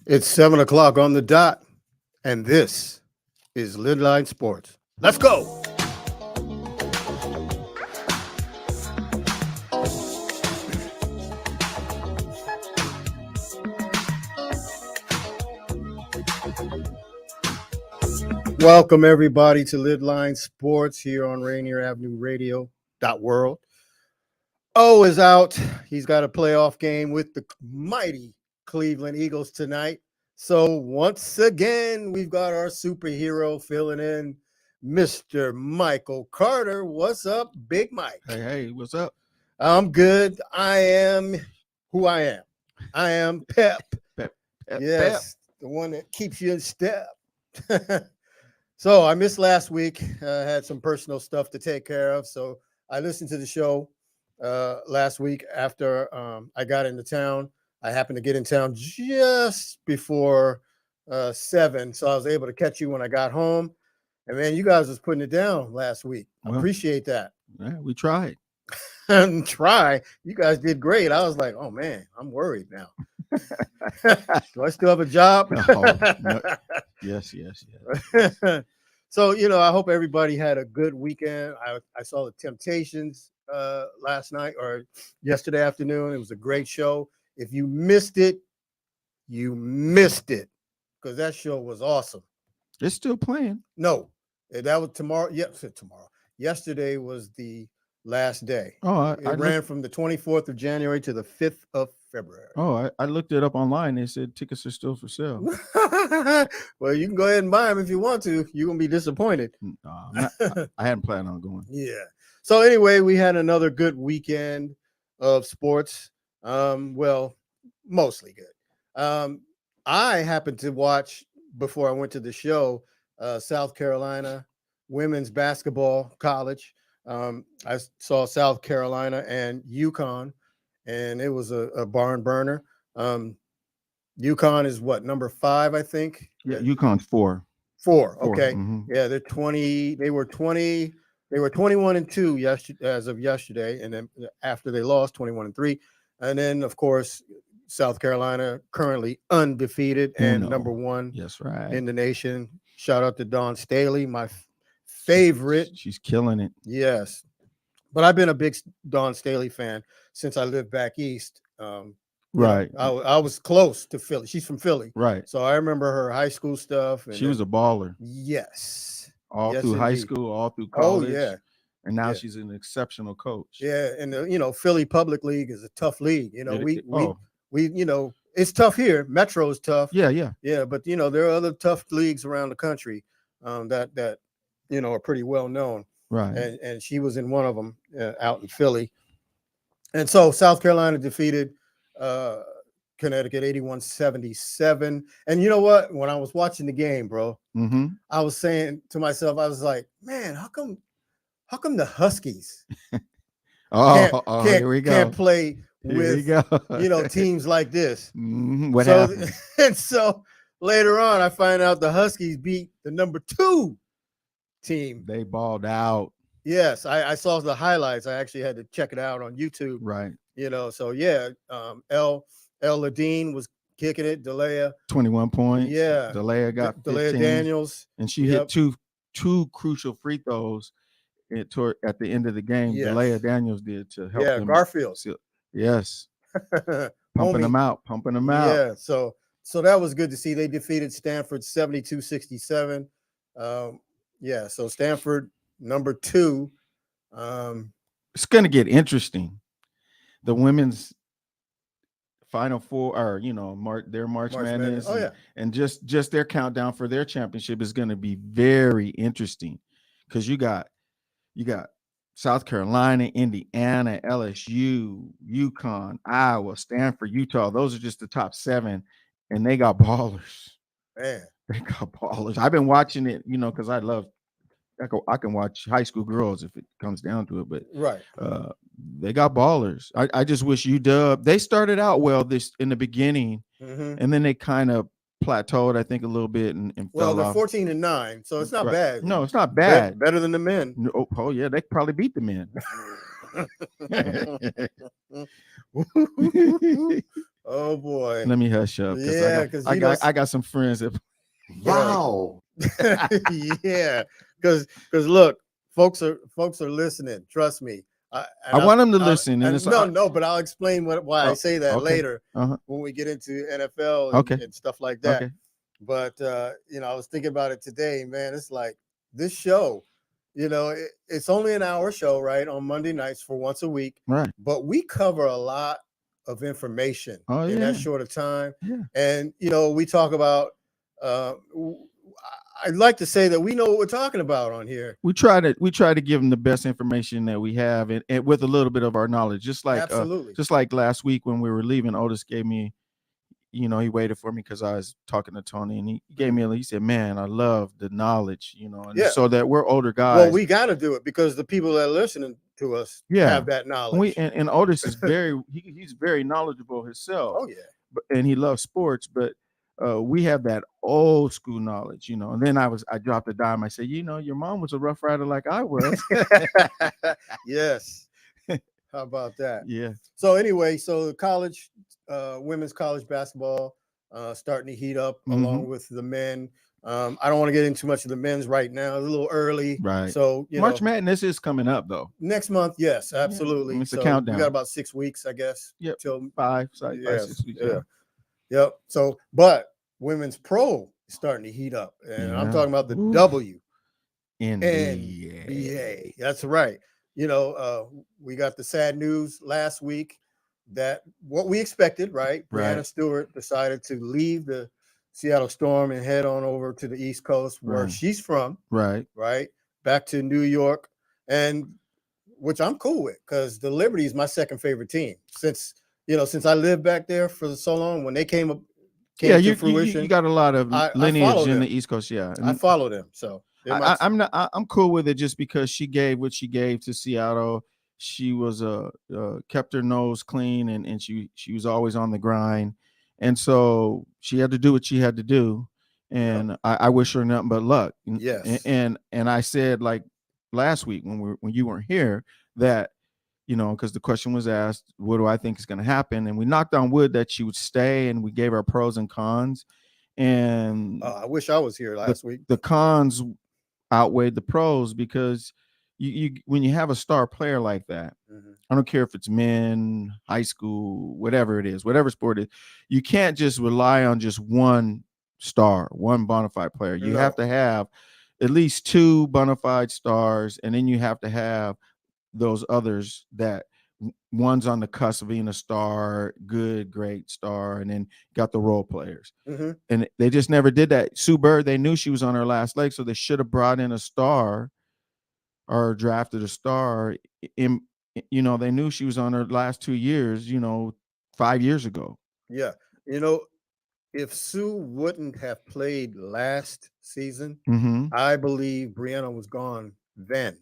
It's 7 o'clock on the dot, and this is LidLine Sports. Let's go. Welcome, everybody, to LidLine Sports here on Rainier Avenue Radio World. O is out. He's got a playoff game with the mighty Cleveland Eagles tonight. So once again, we've got our superhero filling in, Mr. Michael Carter. What's up, Big Mike? Hey, what's up? I'm good. I am who I am. I am Pep. Yes, the one that keeps you in step. So I missed last week. I had some personal stuff to take care of. So I listened to the show last week after I got into town. I happened to get in town just before 7, so I was able to catch you when I got home. And man, you guys was putting it down last week. I appreciate that. Yeah, we tried. And you guys did great. I was like, oh man, I'm worried now. Do I still have a job? No. Yes. So, I hope everybody had a good weekend. I saw the Temptations last night or yesterday afternoon. It was a great show. If you missed it, you missed it, because that show was awesome. It's still playing. No, that was tomorrow. Yes, tomorrow. Yesterday was the last day. Oh, it ran from the 24th of January to the 5th of February. Oh, I looked it up online. They said tickets are still for sale. Well, you can go ahead and buy them if you want to. You're going to be disappointed. I hadn't planned on going. Yeah. So anyway, we had another good weekend of sports. Well, mostly good. I happened to watch, before I went to the show, South Carolina women's basketball college. I saw South Carolina and UConn, and it was a barn burner. UConn is what, number 5, I think? Yeah, UConn's 4. 4, okay. Mm-hmm. Yeah, they're 20. They were 21-2 as of yesterday, and then after they lost, 21-3. And then, of course, South Carolina currently undefeated and number 1 yes, right. in the nation. Shout out to Dawn Staley, my favorite. She's killing it. Yes. But I've been a big Dawn Staley fan since I lived back east. Right. I was close to Philly. She's from Philly. Right. So I remember her high school stuff. And she was a baller. Yes. All through high school, all through college. Oh, yeah. And now she's an exceptional coach. Yeah, and Philly Public League is a tough league. We it's tough here. Metro is tough. Yeah. But there are other tough leagues around the country that are pretty well known. Right. And she was in one of them out in Philly. And so South Carolina defeated Connecticut 81-77. And you know what? When I was watching the game, bro, I was saying to myself, I was like, man, how come the Huskies here we go. Can't play with teams like this? What happened? And so later on, I find out the Huskies beat the number 2 team. They balled out. Yes, I saw the highlights. I actually had to check it out on YouTube. Right. So yeah, El Ladine was kicking it. Delia 21 points. Yeah. Delia got 15. Delia Daniels, and she hit two crucial free throws at the end of the game. Yes. Delia Daniels did to help them. Garfield. Yes. pumping them out. Yeah. So that was good to see. They defeated Stanford 72-67. So Stanford number 2. It's going to get interesting. The women's Final Four, or their March Madness. Oh, yeah. And just their countdown for their championship is going to be very interesting, because you got South Carolina, Indiana, LSU, UConn, Iowa, Stanford, Utah. Those are just the top 7, and they got ballers. Man, they got ballers. I've been watching it, because I can watch high school girls if it comes down to it, but right. They got ballers. I just wish UW, they started out well in the beginning, and then they kind of plateaued, I think, a little bit and fell off. They're 14-9, so it's not bad. No, it's not bad. Better than the men. Oh yeah, they probably beat the men. Oh boy. boy. Let me hush up. Yeah, because I got some friends that. Wow. Yeah, because look, folks are listening. Trust me. I want them to listen. And no, but I'll explain why I say that okay. later Uh-huh. when we get into NFL and stuff like that. Okay. But I was thinking about it today, man. It's like this show, it's only an hour show, right, on Monday nights for once a week. Right. But we cover a lot of information in that short of time. Yeah. And we talk about. I'd like to say that we know what we're talking about on here. We try to give them the best information that we have, and with a little bit of our knowledge. Just like Absolutely. Just like last week when we were leaving, Otis gave me, he waited for me because I was talking to Tony, and he gave me he said, "Man, I love the knowledge, and so that we're older guys." Well, we got to do it because the people that are listening to us have that knowledge. And Otis is he's very knowledgeable himself. Oh yeah, and he loves sports, but we have that old school knowledge, And then I dropped a dime. I said, your mom was a rough rider like I was. Yes. How about that? Yeah. So anyway, the college, women's college basketball starting to heat up along with the men. I don't want to get into too much of the men's right now. It's a little early. Right. So March Madness is coming up though. Next month, yes, absolutely. It's a countdown. We got about 6 weeks, I guess. Yep. Till 5, 6 weeks. Yeah. Yep. So, but women's pro is starting to heat up, and I'm talking about the NBA. That's right. We got the sad news last week that what we expected, right? Brianna Stewart decided to leave the Seattle Storm and head on over to the East Coast where she's from. Right. Back to New York, and which I'm cool with because the Liberty is my second favorite team since I lived back there for so long. When they came to fruition, you got a lot of lineage in the East Coast. Yeah, I follow them. So I'm cool with it just because she gave what she gave to Seattle. She was kept her nose clean and she was always on the grind, and so she had to do what she had to do. And I wish her nothing but luck. Yes, and I said like last week when you weren't here that. Because the question was asked, what do I think is going to happen? And we knocked on wood that she would stay, and we gave our pros and cons. And I wish I was here last week. The cons outweighed the pros because you when you have a star player like that, I don't care if it's men, high school, whatever it is, whatever sport it is, you can't just rely on just one star, one bona fide player. You have to have at least 2 bona fide stars, and then you have to have those others that one's on the cusp of being a star, good, great star, and then got the role players. And they just never did that. Sue Bird, they knew she was on her last leg, so they should have brought in a star or drafted a star. They knew she was on her last 2 years, 5 years ago. Yeah. If Sue wouldn't have played last season, I believe Brianna was gone then.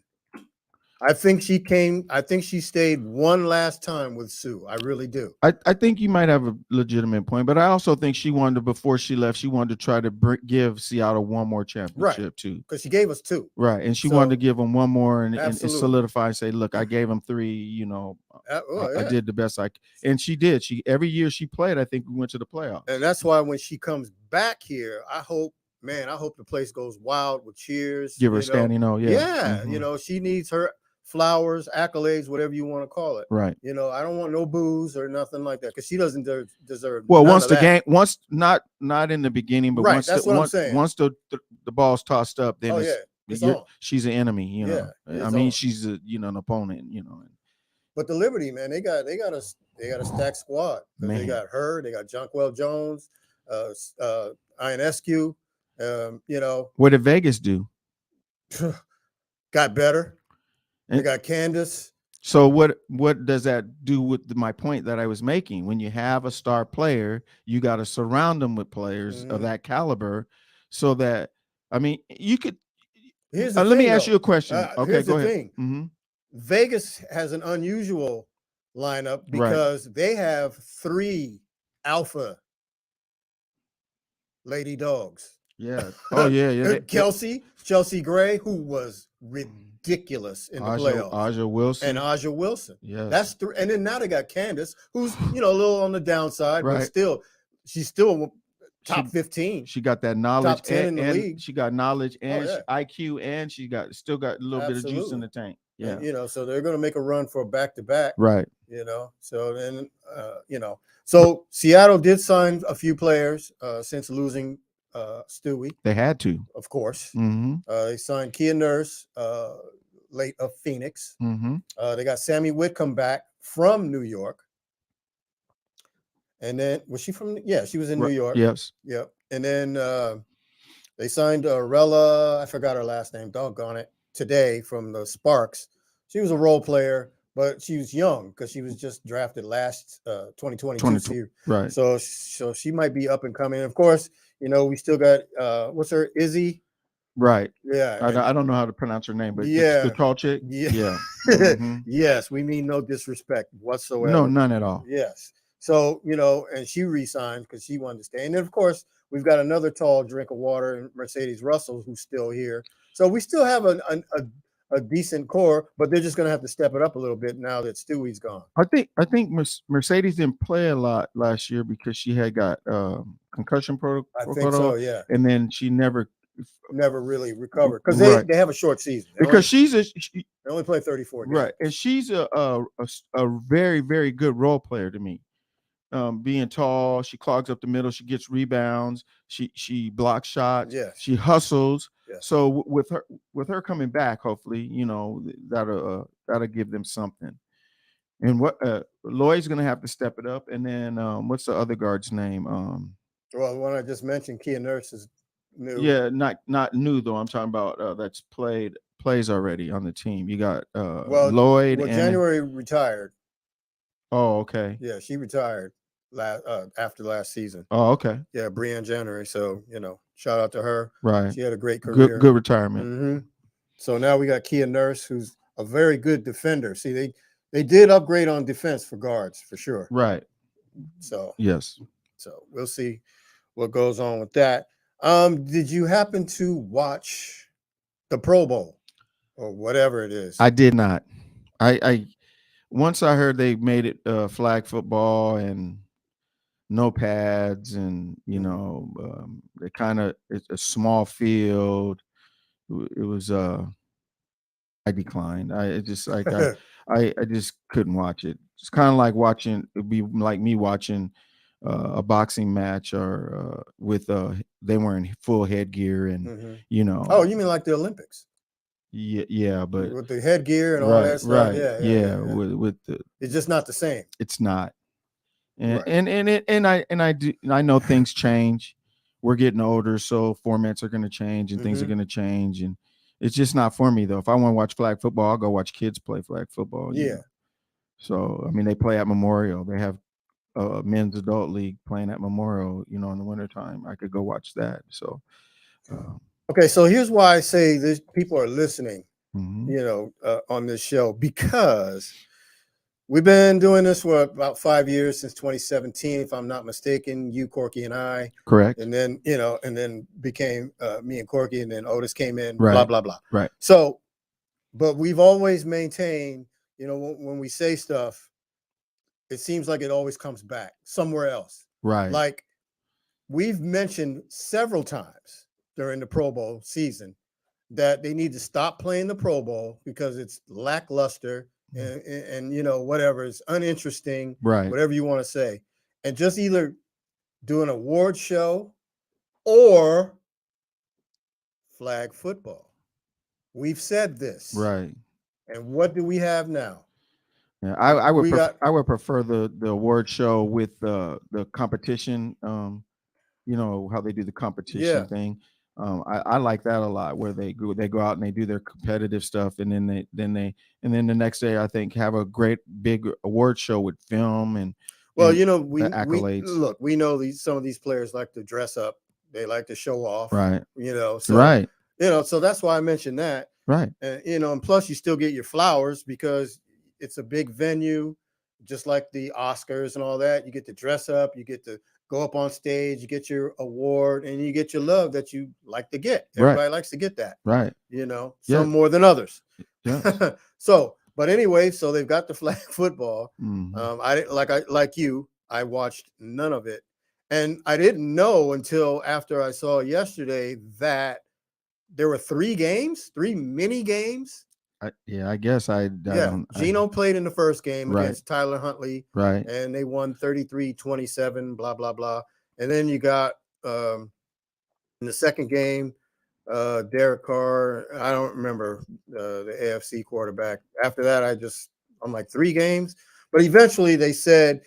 I think she stayed one last time with Sue. I really do. I think you might have a legitimate point, but I also think she wanted to, before she left, she wanted to try to give Seattle one more championship too. Because she gave us 2. Right. And she wanted to give them one more and solidify and say, look, I gave them 3, I did the best I could. And she did. Every year she played, I think we went to the playoffs. And that's why when she comes back here, I hope the place goes wild with cheers. Give her a standing O. Yeah. Yeah. She needs her flowers, accolades, whatever you want to call it. Right. I don't want no booze or nothing like that because she doesn't deserve. Well, once not in the beginning, but once the ball's tossed up, then she's an enemy. I mean, she's an opponent. But the Liberty, man, they got a stacked squad. They got her. They got Jonquel Jones, Ionescu. What did Vegas do? Got better. They got Candace. So what does that do with my point that I was making? When you have a star player, you got to surround them with players of that caliber, so that you could. Let me ask you a question. Okay, go ahead. Vegas has an unusual lineup because they have 3 alpha lady dogs. Yeah. Oh yeah. Chelsea Gray, who was ridiculous in the playoffs. Aja Wilson. Yeah. That's 3. And then now they got Candace, who's a little on the downside, but still she's still top 15. She got that knowledge. Top 10 in the league. She got knowledge and yeah. IQ, and she still got a little bit of juice in the tank. Yeah. And, so they're going to make a run for a back-to-back. Right. So then, so Seattle did sign a few players since losing Stewie. They had to. Of course. Mm-hmm. They signed Kia Nurse, late of Phoenix. Mm-hmm. They got Sammy Whitcomb back from New York. And then, was she from? Yeah, she was in New York. Yes. Yep. And then they signed Rella, I forgot her last name, doggone it, today from the Sparks. She was a role player, but she was young because she was just drafted last 2022 season. Right. So she might be up and coming. Of course, we still got, what's her, Izzy? Right. Yeah. I don't know how to pronounce her name, but yeah, the tall chick. Yeah. Mm-hmm. Yes, we mean no disrespect whatsoever. No, none at all. Yes. So, and she re-signed because she wanted to stay. And then, of course, we've got another tall drink of water, Mercedes Russell, who's still here. So we still have a decent core, but they're just going to have to step it up a little bit now that Stewie's gone. I think Mercedes didn't play a lot last year because she had got concussion protocol. I think so, yeah. And then she never really recovered because they have a short season. They only play 34 games. Right. And she's a very, very good role player to me. Being tall, she clogs up the middle, she gets rebounds, she blocks shots, she hustles. Yes. So with her coming back, hopefully, that'll give them something. And what Lloyd's gonna have to step it up. And then what's the other guard's name? Well, the one I just mentioned, Kia Nurse, is new. Yeah, not new though. I'm talking about that's plays already on the team. You got Lloyd. Well, January retired. Oh, okay. Yeah, she retired after last season. Oh, okay. Yeah, Brianne January. So, shout out to her. Right. She had a great career. Good retirement. Mm-hmm. So now we got Kia Nurse, who's a very good defender. See, they did upgrade on defense for guards for sure. Right. So yes. So we'll see what goes on with that. Did you happen to watch the Pro Bowl or whatever it is? I did not. I once I heard they made it flag football and no pads, and they kind of, it's a small field. It was I declined. I just couldn't watch it. It's kind of like it'd be like me watching a boxing match or with they wearing full headgear and Oh, you mean like the Olympics? Yeah, but with the headgear and all that stuff. Right. Yeah. With the, it's just not the same. It's not. And I know things change. We're getting older, so formats are going to change and things are going to change, and it's just not for me though. If I want to watch flag football, I'll go watch kids play flag football. Yeah. So I mean, they play at Memorial. They have a men's adult league playing at Memorial. In the wintertime, I could go watch that. So. Okay, so here's why I say this: people are listening, on this show, because we've been doing this for about 5 years, since 2017, if I'm not mistaken. You, Corky, and I. Correct. And then became me and Corky, and then Otis came in. Right. Blah blah blah. Right. So, but we've always maintained, when we say stuff, it seems like it always comes back somewhere else. Right. Like we've mentioned several times during the Pro Bowl season that they need to stop playing the Pro Bowl because it's lackluster and whatever, it's uninteresting, right? Whatever you want to say, and just either do an award show or flag football. We've said this, right? And what do we have now? Yeah, I would prefer the award show with the competition. How they do the competition thing. I like that a lot, where they go out and they do their competitive stuff, and then the next day I think have a great big award show with film and accolades. We know some of these players like to dress up, they like to show off, right? Right. So that's why I mentioned that, right? And plus you still get your flowers because it's a big venue, just like the Oscars and all that. You get to dress up, you get to go up on stage, you get your award, and you get your love that you like to get. Everybody likes to get that. Right. Some more than others. Yeah. But anyway, so they've got the flag football. Mm-hmm. I watched none of it. And I didn't know until after I saw yesterday that there were 3 mini games. I guess I don't. Geno played in the first game Right. against Tyler Huntley, Right. and they won 33-27, blah, blah, blah. And then you got in the second game, Derek Carr, I don't remember the AFC quarterback. After that, I'm like 3 games. But eventually they said,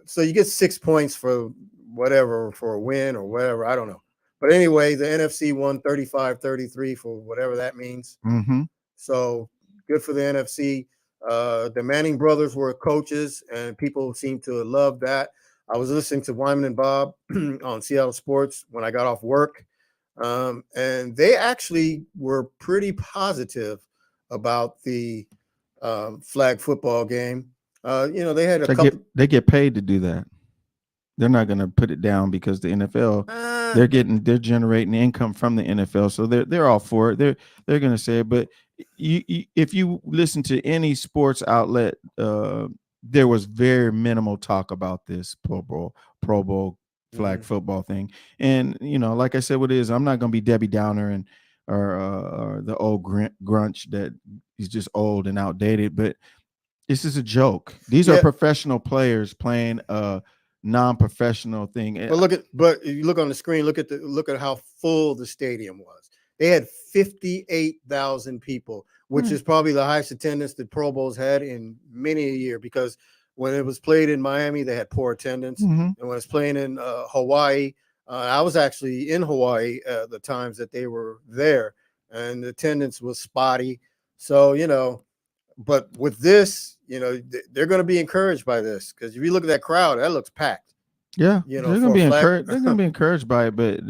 so you get 6 points for whatever, for a win or whatever. I don't know. But anyway, the NFC won 35-33 for whatever that means. Mm-hmm. So good for the NFC. The Manning brothers were coaches, and people seem to love that. I was listening to Wyman and Bob on Seattle Sports when I got off work, and they actually were pretty positive about the flag football game. They had they get paid to do that. They're not going to put it down because the NFL they're generating income from the NFL, so they're all for it. They're going to say it, but if you listen to any sports outlet, there was very minimal talk about this Pro Bowl flag football thing. And like I said, what it is, I'm not going to be Debbie Downer or the old grunch that is just old and outdated, but this is a joke. These are professional players playing a non-professional thing. But if you look on the screen, look at how full the stadium was. They had 58,000 people, which is probably the highest attendance that Pro Bowls had in many a year, because when it was played in Miami, they had poor attendance. And when it's playing in Hawaii, I was actually in Hawaii the times that they were there, and the attendance was spotty. So, but with this, they're going to be encouraged by this, because if you look at that crowd, that looks packed. Yeah, they're going to be encouraged. They're going to be encouraged by it, but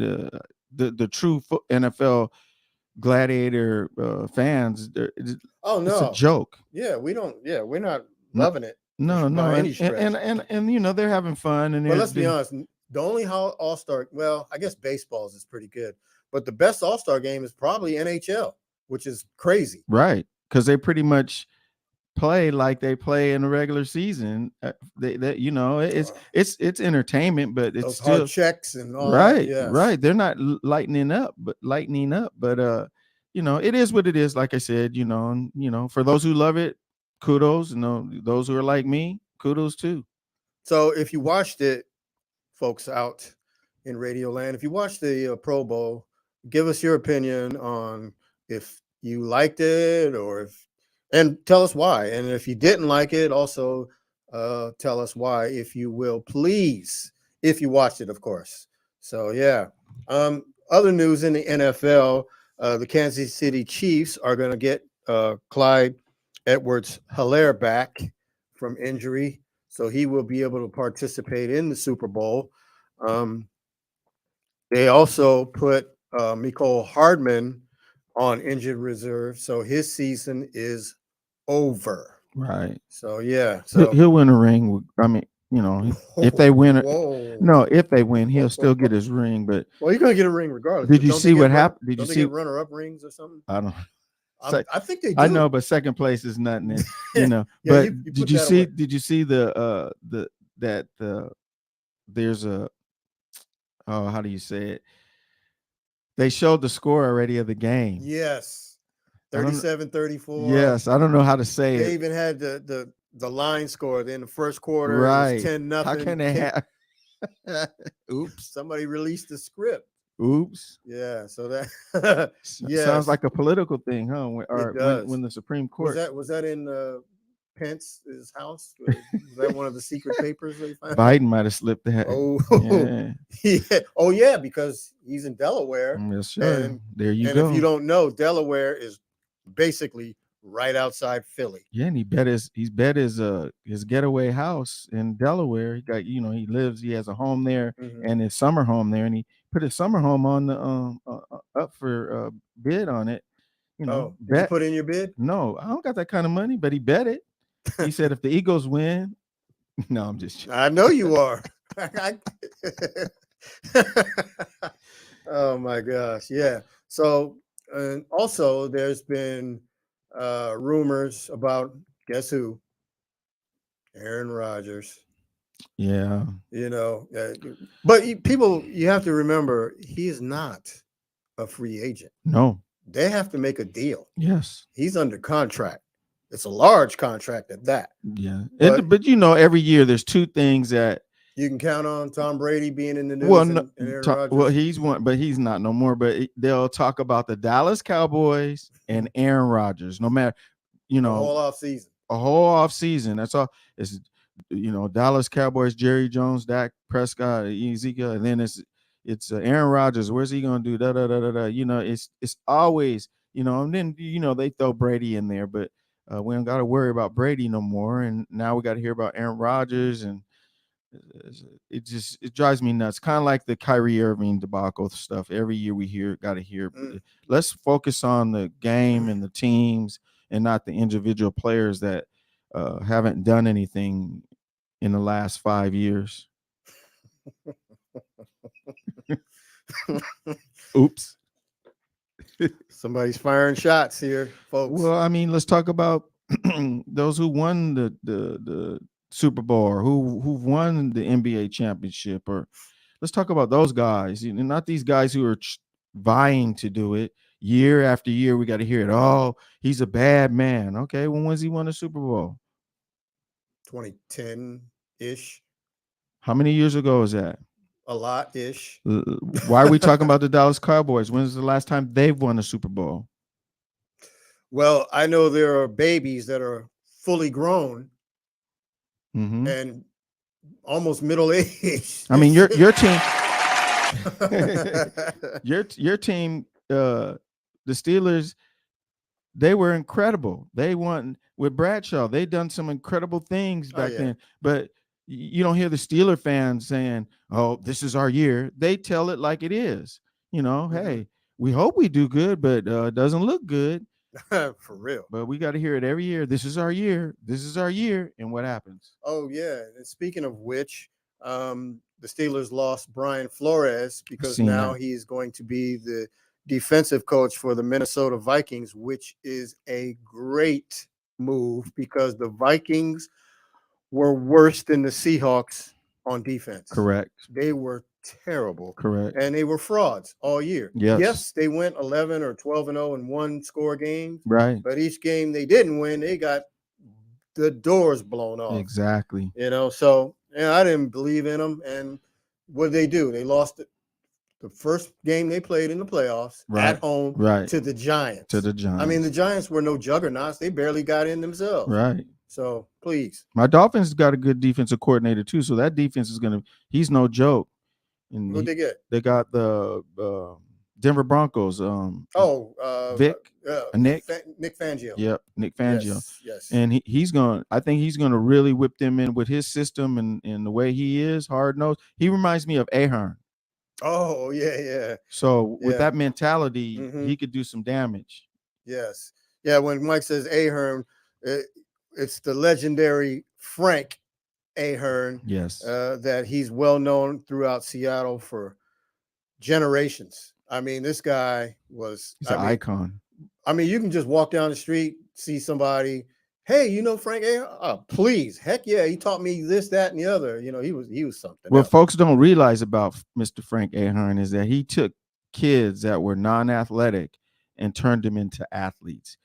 the true NFL gladiator fans, it's a joke. Yeah, we're not loving it. No, and they're having fun. But let's be honest, the only all-star, well, I guess baseball's is pretty good, but the best all-star game is probably NHL, which is crazy, right? Because they pretty much play like they play in the regular season. It's entertainment, but it's still hard checks and all right. that, yes. Right. They're not lightening up, but it is what it is. Like I said, for those who love it, kudos. Those who are like me, kudos too. So if you watched it, folks out in Radio Land, if you watched the Pro Bowl, give us your opinion on if you liked it and tell us why. And if you didn't like it, also tell us why, if you will, please, if you watched it, of course. So, yeah. Other news in the NFL, the Kansas City Chiefs are going to get Clyde Edwards-Helaire back from injury, so he will be able to participate in the Super Bowl. They also put Mecole Hardman on injured reserve, so his season is over. Right. So yeah, so he'll win a ring. If they win, if they win, he'll still get his ring. But he's gonna get a ring regardless. Did you see what happened? Did you see runner-up rings or something? I don't. I think they do. I know, but second place is nothing. But did you see? Away. Did you see there's a how do you say it? They showed the score already of the game. Yes, 37-34. Yes, I don't know how to say it. They even had the line score in the first quarter. Right, 10-0. How can they have? Oops! Somebody released the script. Oops. Yeah. So that sounds like a political thing, huh? When the Supreme Court was that in Pence's house? Was that one of the secret papers they found? Biden might have slipped that. Yeah. Oh yeah, because he's in Delaware. Yes, sure. And there you go. And if you don't know, Delaware is basically right outside Philly. Yeah, and he bet his getaway house in Delaware. He got, he has a home there and his summer home there, and he put his summer home on the up for bid on it. Did you put in your bid? No, I don't got that kind of money, but he bet it. He said if the Eagles win, no, I'm just joking. I know you are. Oh my gosh, yeah. So also there's been rumors about, guess who? Aaron Rodgers. Yeah. But you have to remember, he is not a free agent. No. They have to make a deal. Yes. He's under contract. It's a large contract at that. Yeah. But every year there's two things that you can count on: Tom Brady being in the news. Well, and Aaron Rodgers. Well, he's one, but he's not no more. But they'll talk about the Dallas Cowboys and Aaron Rodgers. No matter, a whole off season. A whole off season. That's all. It's Dallas Cowboys, Jerry Jones, Dak Prescott, Ezekiel, and then it's Aaron Rodgers. Where's he gonna do? Da da da da da. It's always and then they throw Brady in there, but we don't got to worry about Brady no more. And now we got to hear about Aaron Rodgers, and it drives me nuts. Kind of like the Kyrie Irving debacle stuff. Every year we got to hear. Let's focus on the game and the teams, and not the individual players that haven't done anything in the last 5 years. Oops. Somebody's firing shots here, folks. Well, I mean, let's talk about those who won the Super Bowl, or who've won the NBA championship, or let's talk about those guys. Not these guys who are vying to do it year after year. We got to hear it. Oh, he's a bad man. Okay, when was he won the Super Bowl? 2010-ish. How many years ago is that? A lot-ish. Why are we talking about the Dallas Cowboys? When's the last time they've won a Super Bowl? Well, I know there are babies that are fully grown and almost middle age. I mean, your team, your team, the Steelers, they were incredible. They won with Bradshaw. They done some incredible things back then, but you don't hear the Steeler fans saying, "Oh, this is our year." They tell it like it is. Hey, we hope we do good, but it doesn't look good. For real. But we got to hear it every year. This is our year. This is our year. And what happens? Oh, yeah. And speaking of which, the Steelers lost Brian Flores because now he's going to be the defensive coach for the Minnesota Vikings, which is a great move because the Vikings were worse than the Seahawks on defense. Correct. They were terrible. Correct. And they were frauds all year. Yes, they went 11 or 12-0 in one score game. Right. But each game they didn't win, they got the doors blown off. Exactly. So I didn't believe in them. And what did they do? They lost the first game they played in the playoffs at home to the Giants. I mean, the Giants were no juggernauts. They barely got in themselves. Right. So please. My Dolphins got a good defensive coordinator too. So that defense is he's no joke. And who'd they get? They got the Denver Broncos. Nick Fangio. Yep, Nick Fangio. Yes. And I think he's gonna really whip them in with his system and the way he is, hard nosed. He reminds me of Ahern. Oh, yeah. So with that mentality, he could do some damage. Yes. Yeah, when Mike says Ahern, it's the legendary Frank Ahern. Yes. That he's well known throughout Seattle for generations. I mean, this guy he's an icon. I mean, you can just walk down the street, see somebody, hey, Frank Ahern? Oh, please. Heck yeah, he taught me this, that, and the other. He was something. What folks don't realize about Mr. Frank Ahern is that he took kids that were non-athletic and turned them into athletes.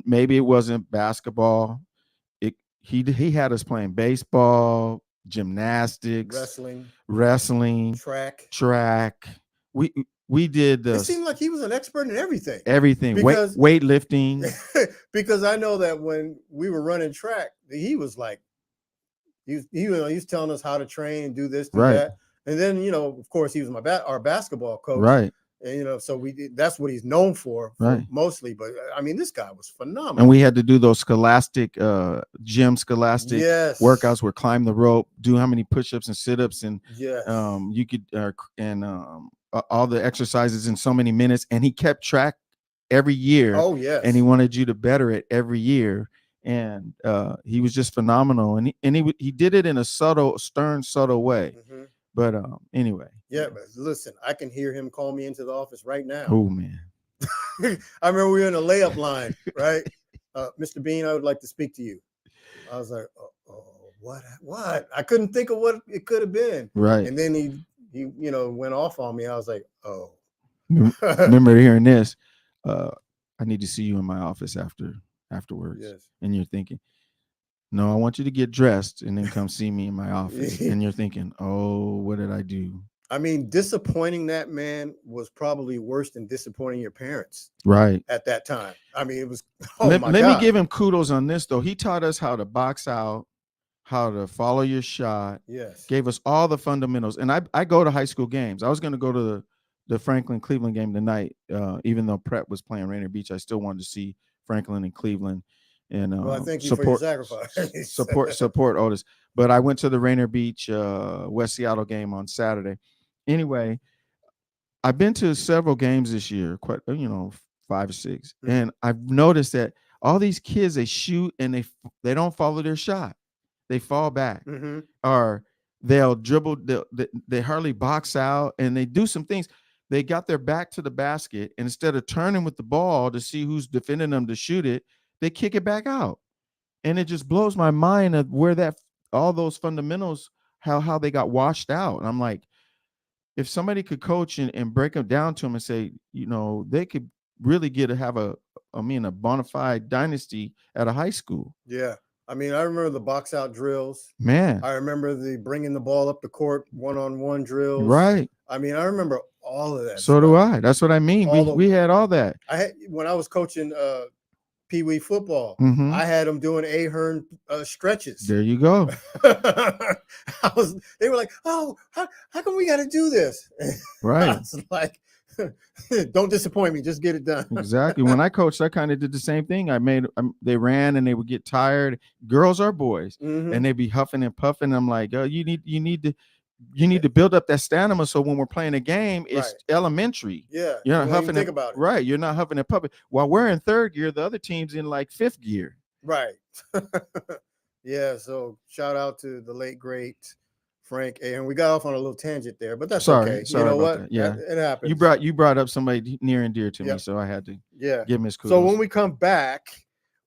Maybe it wasn't basketball. He had us playing baseball, gymnastics, wrestling, track. We did it seemed like he was an expert in everything. Weightlifting. Because I know that when we were running track, he was like, he's telling us how to train and do this, do that. And then, of course, he was our basketball coach. Right. And, so that's what he's known for mostly. But I mean, this guy was phenomenal. And we had to do those scholastic workouts where climb the rope, do how many push-ups and sit-ups, and you could all the exercises in so many minutes. And he kept track every year. Oh, yes. And he wanted you to better it every year. And he was just phenomenal. And he did it in a stern, subtle way. Mm-hmm. But anyway. Yeah, but listen, I can hear him call me into the office right now. Oh, man. I remember we were in a layup line, right? Mr. Bean, I would like to speak to you. I was like, what? I couldn't think of what it could have been. Right. And then he went off on me. I was like, oh. Remember hearing this? I need to see you in my office afterwards. Yes. And you're thinking, no, I want you to get dressed and then come see me in my office. And you're thinking, oh, what did I do? I mean, disappointing that man was probably worse than disappointing your parents. Right. At that time. I mean, it was, let me give him kudos on this, though. He taught us how to box out, how to follow your shot. Yes. Gave us all the fundamentals. And I go to high school games. I was going to go to the Franklin Cleveland game tonight. Even though Prep was playing Rainier Beach, I still wanted to see Franklin and Cleveland. And I thank you for your sacrifice. support Otis. But I went to the Rainier Beach West Seattle game on Saturday. Anyway, I've been to several games this year, quite 5 or 6, and I've noticed that all these kids, they shoot and they don't follow their shot. They fall back, or they'll dribble. They hardly box out, and they do some things. They got their back to the basket, and instead of turning with the ball to see who's defending them to shoot it, they kick it back out. And it just blows my mind of where all those fundamentals, how they got washed out. And I'm like, if somebody could coach and break them down to them and say, they could really have a bona fide dynasty at a high school. Yeah. I mean, I remember the box out drills. Man. I remember the bringing the ball up the court, one-on-one drills. Right. I mean, I remember all of that. So do I. That's what I mean. We had all that. When I was coaching Pee Wee football, I had them doing Ahern stretches. There you go. They were like, oh, how come we got to do this? Right. I was like, don't disappoint me. Just get it done. Exactly. When I coached, I kind of did the same thing. They ran and they would get tired. Girls or boys, and they'd be huffing and puffing. I'm like, oh, you need to build up that stamina. So when we're playing a game, it's elementary. Yeah. You're not huffing. Think about it. Right. You're not huffing and puffing. While we're in 3rd gear, the other team's in like 5th gear. Right. Yeah. So shout out to the late great Frank A. And we got off on a little tangent there, but that's okay. Sorry you know what? That. Yeah. It happens. You brought up somebody near and dear to me, so I had to give him his kudos. So when we come back,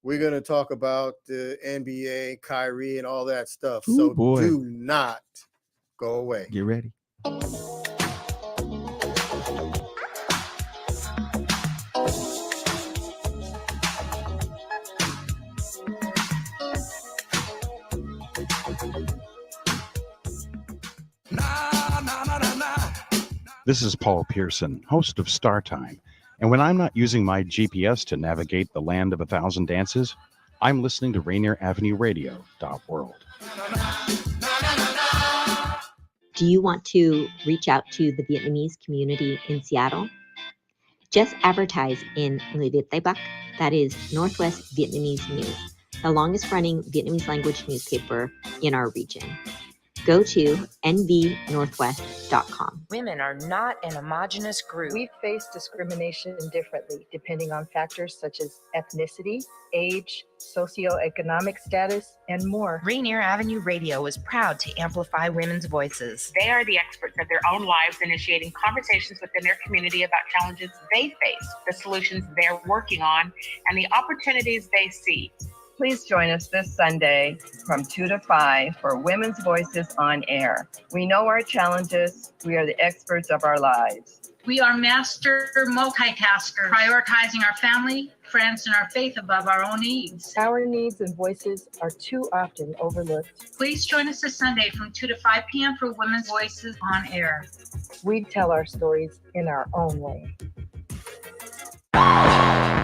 we're going to talk about the NBA, Kyrie, and all that stuff. Ooh, so boy. Do not go away. Get ready. This is Paul Pearson, host of Star Time. And when I'm not using my GPS to navigate the land of 1,000 dances, I'm listening to Rainier Avenue Radio .world. Do you want to reach out to the Vietnamese community in Seattle? Just advertise in Người Việt Tây Bắc, that is Northwest Vietnamese News, the longest running Vietnamese language newspaper in our region. Go to nvnorthwest.com. Women are not an homogenous group. We face discrimination differently depending on factors such as ethnicity, age, socioeconomic status, and more. Rainier Avenue Radio is proud to amplify women's voices. They are the experts of their own lives, initiating conversations within their community about challenges they face, the solutions they're working on, and the opportunities they see. Please join us this Sunday from 2 to 5 for Women's Voices on Air. We know our challenges. We are the experts of our lives. We are master multitaskers, prioritizing our family, friends, and our faith above our own needs. Our needs and voices are too often overlooked. Please join us this Sunday from 2 to 5 p.m. for Women's Voices on Air. We tell our stories in our own way.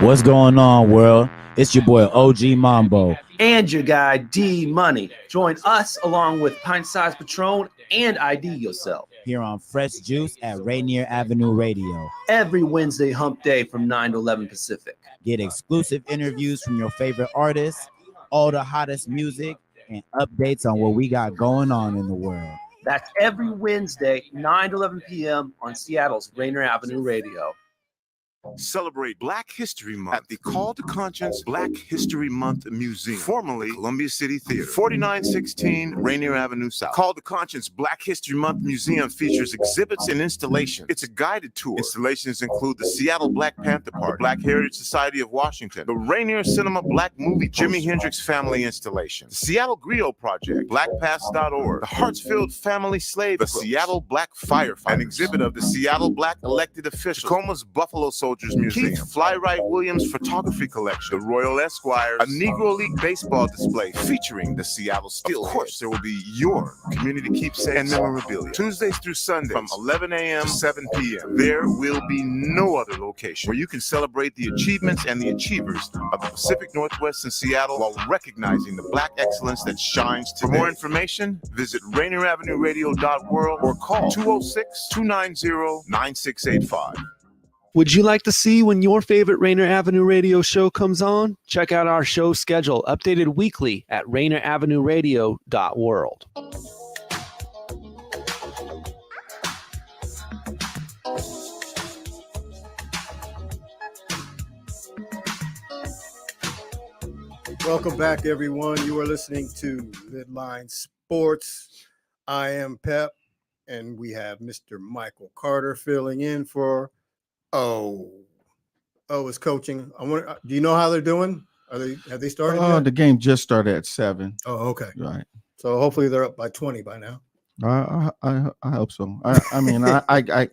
What's going on, world? It's your boy OG Mambo and your guy D Money. Join us along with Pint Size Patron and ID Yourself here on Fresh Juice at Rainier Avenue Radio every Wednesday hump day from 9 to 11 Pacific. Get exclusive interviews from your favorite artists, all the hottest music, and updates on what we got going on in the world. That's every Wednesday, 9 to 11 p.m. on Seattle's Rainier Avenue Radio. Celebrate Black History Month at the Call to Conscience Black History Month Museum, formerly Columbia City Theater, 4916 Rainier Avenue South. Call to Conscience Black History Month Museum features exhibits and installations. It's a guided tour. Installations include the Seattle Black Panther Party, the Black Heritage Society of Washington, the Rainier Cinema Black Movie, Jimi Hendrix Family Installation, the Seattle Griot Project, BlackPass.org, the Hartsfield Family Slave, the Seattle Black Firefighters, an exhibit of the Seattle Black Elected Officials, Tacoma's Buffalo Soldiers Museum, Keith Flywright Williams Photography Collection, the Royal Esquires, a Negro League baseball display featuring the Seattle Steelhead. Of course, there will be your community keepsake and memorabilia. Tuesdays through Sundays from 11 a.m. to 7 p.m. There will be no other location where you can celebrate the achievements and the achievers of the Pacific Northwest and Seattle while recognizing the Black excellence that shines today. For more information, visit RainierAvenueRadio.world or call 206-290-9685. Would you like to see when your favorite Rainier Avenue Radio show comes on? Check out our show schedule, updated weekly at RainierAvenueRadio.world. Welcome back, everyone. You are listening to LidLine Sports. I am Pep, and we have Mr. Michael Carter filling in for O is coaching. Do you know how they're doing? Have they started yet? The game just started at 7. Oh, okay. Right. So hopefully they're up by 20 by now. I hope so. I mean, I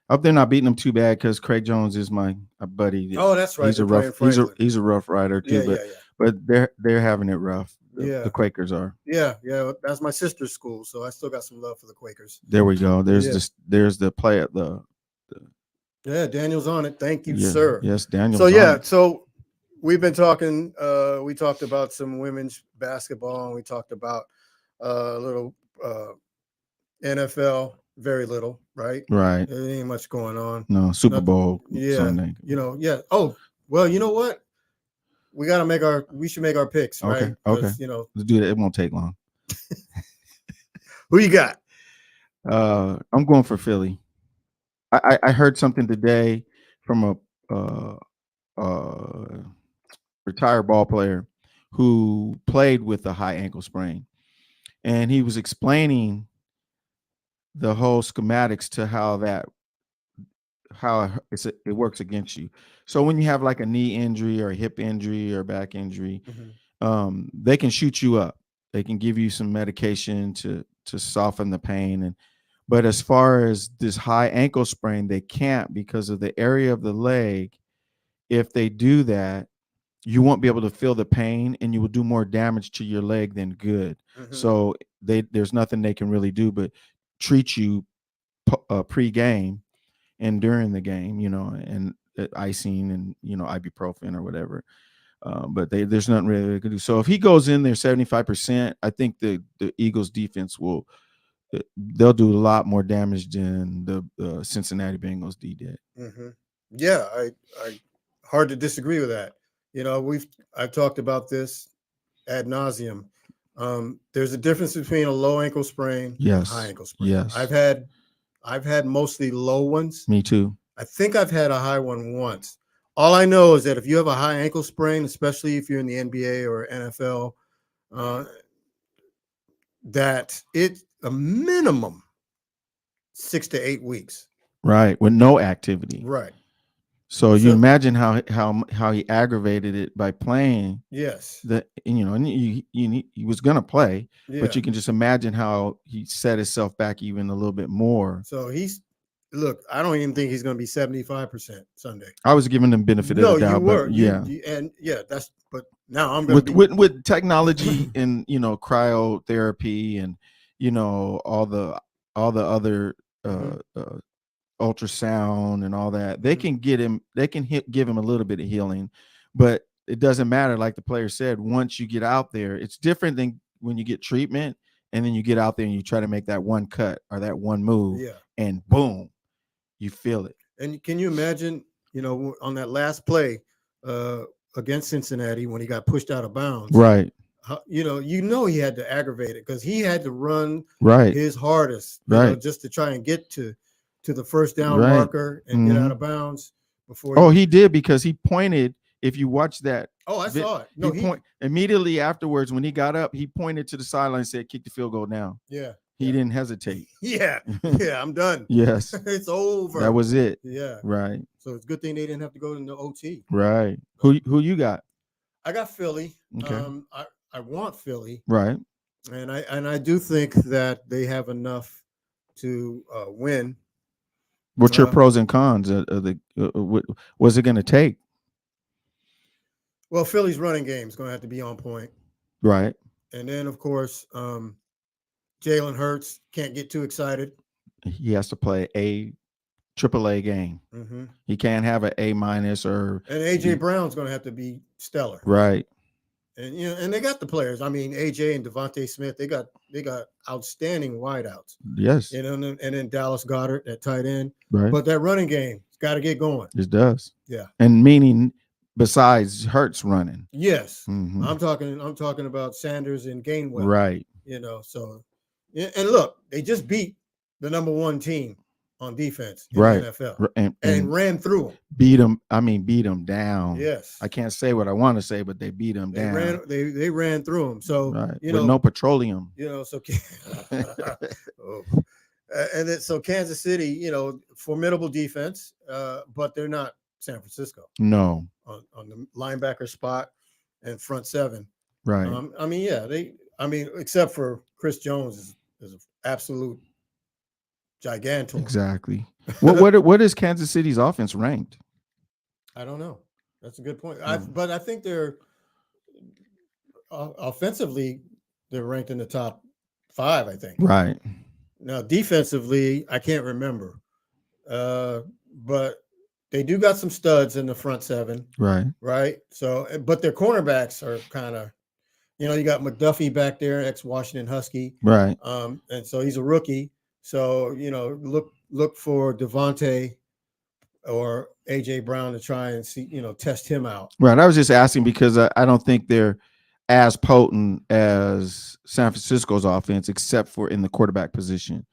hope they're not beating them too bad because Craig Jones is my buddy. Oh, that's right. He's a rough rider too, but they're having it rough. The Quakers are. Yeah. That's my sister's school, so I still got some love for the Quakers. There we go. There's the play at the. Yeah, Daniel's on it. Thank you, sir. Yes, Daniel. So we've been talking. We talked about some women's basketball, and we talked about a little NFL. Very little, right? Right. There ain't much going on. No, Super Bowl. Sunday. Oh, well, you know what? We should make our picks, right? Okay. You know, let's do that. It won't take long. Who you got? I'm going for Philly. I heard something today from a retired ball player who played with a high ankle sprain, and he was explaining the whole schematics to how it works against you. So when you have like a knee injury or a hip injury or back injury, they can shoot you up. They can give you some medication to soften the pain. But as far as this high ankle sprain, they can't because of the area of the leg. If they do that, you won't be able to feel the pain and you will do more damage to your leg than good. So there's nothing they can really do but treat you pre-game and during the game, and icing and, ibuprofen or whatever. But there's nothing really they can do. So if he goes in there 75%, I think the Eagles defense they'll do a lot more damage than the Cincinnati Bengals D did. Yeah, I hard to disagree with that. I've talked about this ad nauseum. There's a difference between a low ankle sprain and a high ankle sprain. Yes. I've had mostly low ones. Me too. I think I've had a high one once. All I know is that if you have a high ankle sprain, especially if you're in the NBA or NFL, that it's a minimum 6 to 8 weeks. Right, with no activity. Right. So you imagine how he aggravated it by playing. Yes. And he was going to play, but you can just imagine how he set himself back even a little bit more. So I don't even think he's going to be 75% Sunday. I was giving him benefit of the doubt. You were. But now I'm going to with technology and cryotherapy and all the other ultrasound and all that, they can give him a little bit of healing, but it doesn't matter. Like the player said, once you get out there, it's different than when you get treatment and then you get out there and you try to make that one cut or that one move and boom, you feel it. And can you imagine, on that last play against Cincinnati when he got pushed out of bounds, right? He had to aggravate it because he had to run his hardest, just to try and get to the first down marker and get out of bounds. before. Oh, he did, because he pointed. If you watch that, I saw it. No, he immediately afterwards when he got up, he pointed to the sideline and said, "Kick the field goal now." Yeah. He didn't hesitate. Yeah. I'm done. Yes. It's over. That was it. Yeah. Right. So it's a good thing they didn't have to go into OT. Right. Who you got? I got Philly. Okay. I want Philly. Right. And I do think that they have enough to win. What's your pros and cons what's it going to take? Well, Philly's running game is going to have to be on point. Right. And then, of course, Jalen Hurts can't get too excited. He has to play a AAA game. Mm-hmm. He can't have an A- or. And AJ Brown's going to have to be stellar. Right. And and they got the players. I mean, AJ and Devontae Smith, they got outstanding wideouts. Yes. And then Dallas Goedert at tight end. Right. But that running game has got to get going. It does. Yeah. And meaning besides Hurts running. Yes. Mm-hmm. I'm talking about Sanders and Gainwell. Right. So and look, they just beat the number 1 team on defense in right. the NFL and ran through them. Beat them down. Yes. I can't say what I want to say, but they beat them down. They ran through them. So right. With no petroleum. So and then so Kansas City, formidable defense, but they're not San Francisco. No. On the linebacker spot and front seven. Right. Except for Chris Jones is an absolute gigantor. Exactly. What is Kansas City's offense ranked? I don't know. That's a good point. But I think they're offensively they're ranked in the top 5. I think. Right. Now defensively, I can't remember, but they do got some studs in the front seven. Right. Right. So, but their cornerbacks are kind of, you got McDuffie back there, ex-Washington Husky. Right. And so he's a rookie. So, look for Devontae or AJ Brown to try and see, test him out. Right. I was just asking because I don't think they're as potent as San Francisco's offense, except for in the quarterback position.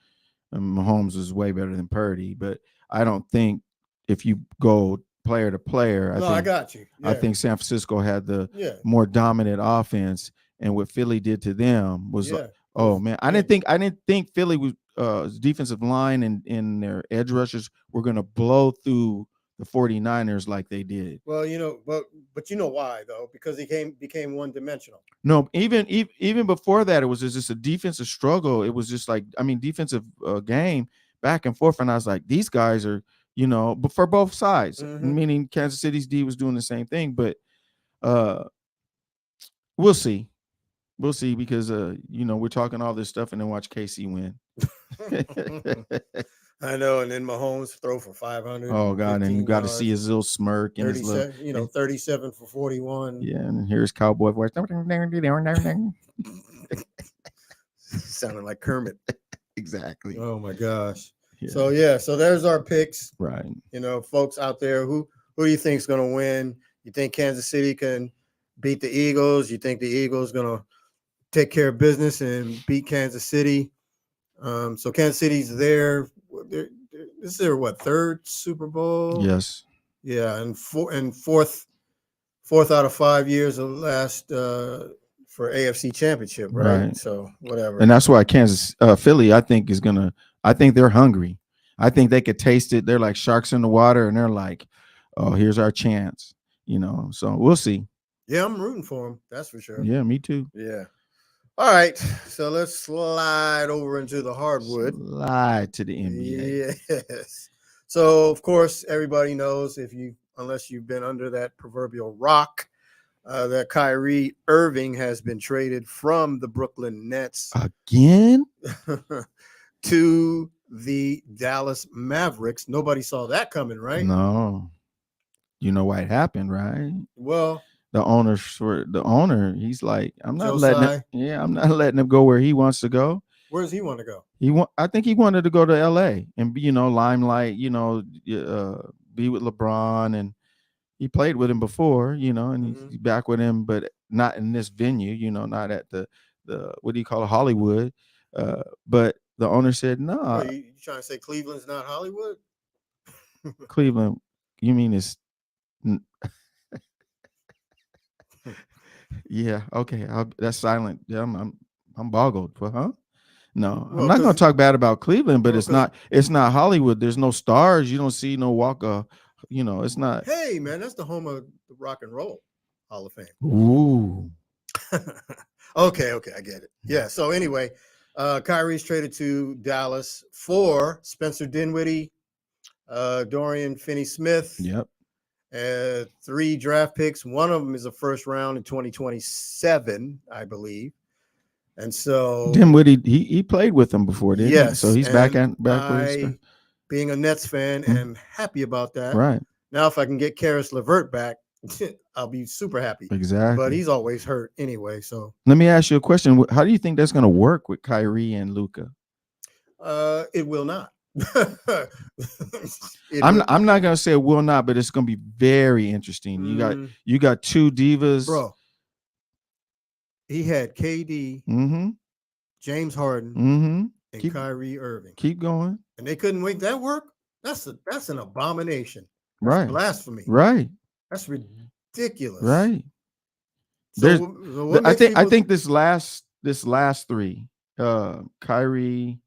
Mahomes is way better than Purdy, but I don't think if you go player to player, I got you. Yeah. I think San Francisco had the more dominant offense, and what Philly did to them was, oh man, I didn't think Philly was defensive line and their edge rushers were going to blow through the 49ers like they did. Well, but you know why though? Because he became one-dimensional. No, even before that, it was just a defensive struggle. It was just like, defensive game back and forth, and I was like, these guys are. But for both sides, meaning Kansas City's D was doing the same thing, but we'll see. We'll see because, we're talking all this stuff and then watch KC win. I know. And then Mahomes throw for 500. Oh, God. And you got to see his little smirk. And his little, 37 for 41. Yeah. And here's Cowboy voice. Sounding like Kermit. Exactly. Oh, my gosh. Yeah. So there's our picks. Right. Folks out there, who do you think is going to win? You think Kansas City can beat the Eagles? You think the Eagles going to take care of business and beat Kansas City? So Kansas City's there. This is their third Super Bowl? Yes. Yeah, and fourth out of 5 years of last for AFC Championship, right? So whatever. And that's why Philly, I think they're hungry. I think they could taste it. They're like sharks in the water, and they're like, "Oh, here's our chance." So we'll see. Yeah, I'm rooting for them. That's for sure. Yeah, me too. Yeah. All right, so let's slide over into the hardwood. Slide to the NBA. Yes. So of course, everybody knows unless you've been under that proverbial rock, that Kyrie Irving has been traded from the Brooklyn Nets again to the Dallas Mavericks. Nobody saw that coming, right? No. You know why it happened, right? Well, the owner, he's like, I'm not letting him go where he wants to go. Where does he want to go? I think he wanted to go to LA and be, limelight, be with LeBron, and he played with him before, and he's back with him, but not in this venue, not at the what do you call it, Hollywood. But the owner said, no. You trying to say Cleveland's not Hollywood? Cleveland You mean it's yeah, okay. That's silent. Yeah, I'm boggled. Well, huh? No, Well, I'm not going 'cause- to talk bad about Cleveland, but well, it's not Hollywood. There's no stars. You don't see no walk. It's not. Hey, man, that's the home of the Rock and Roll Hall of Fame. Ooh. Okay, I get it. Yeah. So anyway, Kyrie's traded to Dallas for Spencer Dinwiddie, Dorian Finney-Smith. Yep. 3 draft picks. One of them is a first round in 2027, I believe. And so Dinwiddie, he played with them before, didn't he? yes, So he's back where he's I, being a Nets fan, am happy about that. right. Now, if I can get Karis LeVert back, I'll be super happy. Exactly. But he's always hurt anyway. So let me ask you a question. How do you think that's going to work with Kyrie and Luka? it will not. I'm not going to say it will not, but it's going to be very interesting. You got 2 divas, bro. He had KD, James Harden, and Kyrie Irving. Keep going. And they couldn't make that work. That's an abomination. That's right. blasphemy. Right. That's ridiculous. Right. So I think this last 3, Kyrie,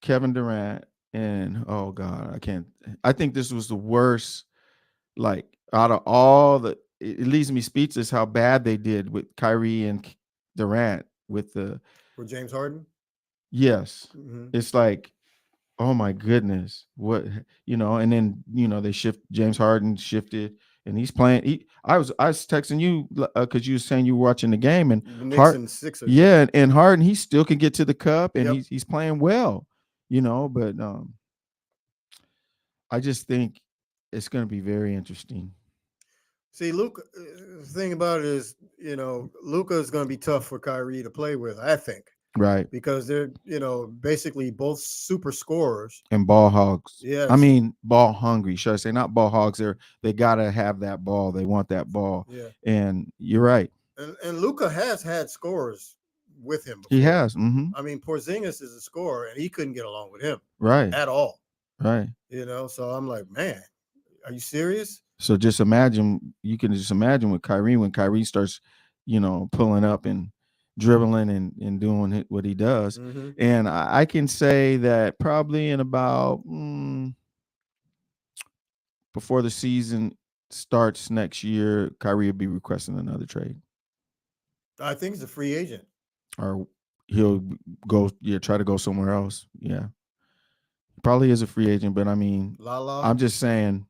Kevin Durant, and oh God, I think this was the worst. Like out of all it leaves me speechless how bad they did with Kyrie and Durant with James Harden. Yes, it's like, oh my goodness, what and then they James Harden shifted and he's playing. I was texting you because you were saying you were watching the game and Harden, Sixers. Yeah, and Harden he still can get to the cup and he's playing well, but I just think it's going to be very interesting. See, Luka, the thing about it is, Luka is going to be tough for Kyrie to play with, I think. Right. Because they're, basically both super scorers. And ball hogs. Yeah. I mean, ball hungry, should I say. Not ball hogs. They got to have that ball. They want that ball. Yeah. And you're right. And Luka has had scorers with him before. He has. I mean, Porzingis is a scorer, and he couldn't get along with him. Right. At all. Right. So I'm like, man, are you serious? So you can just imagine with Kyrie, when Kyrie starts, pulling up and dribbling and doing what he does. And I can say that probably in about before the season starts next year, Kyrie will be requesting another trade. I think he's a free agent. Or he'll go, try to go somewhere else. Yeah. Probably is a free agent, but I mean, I'm just saying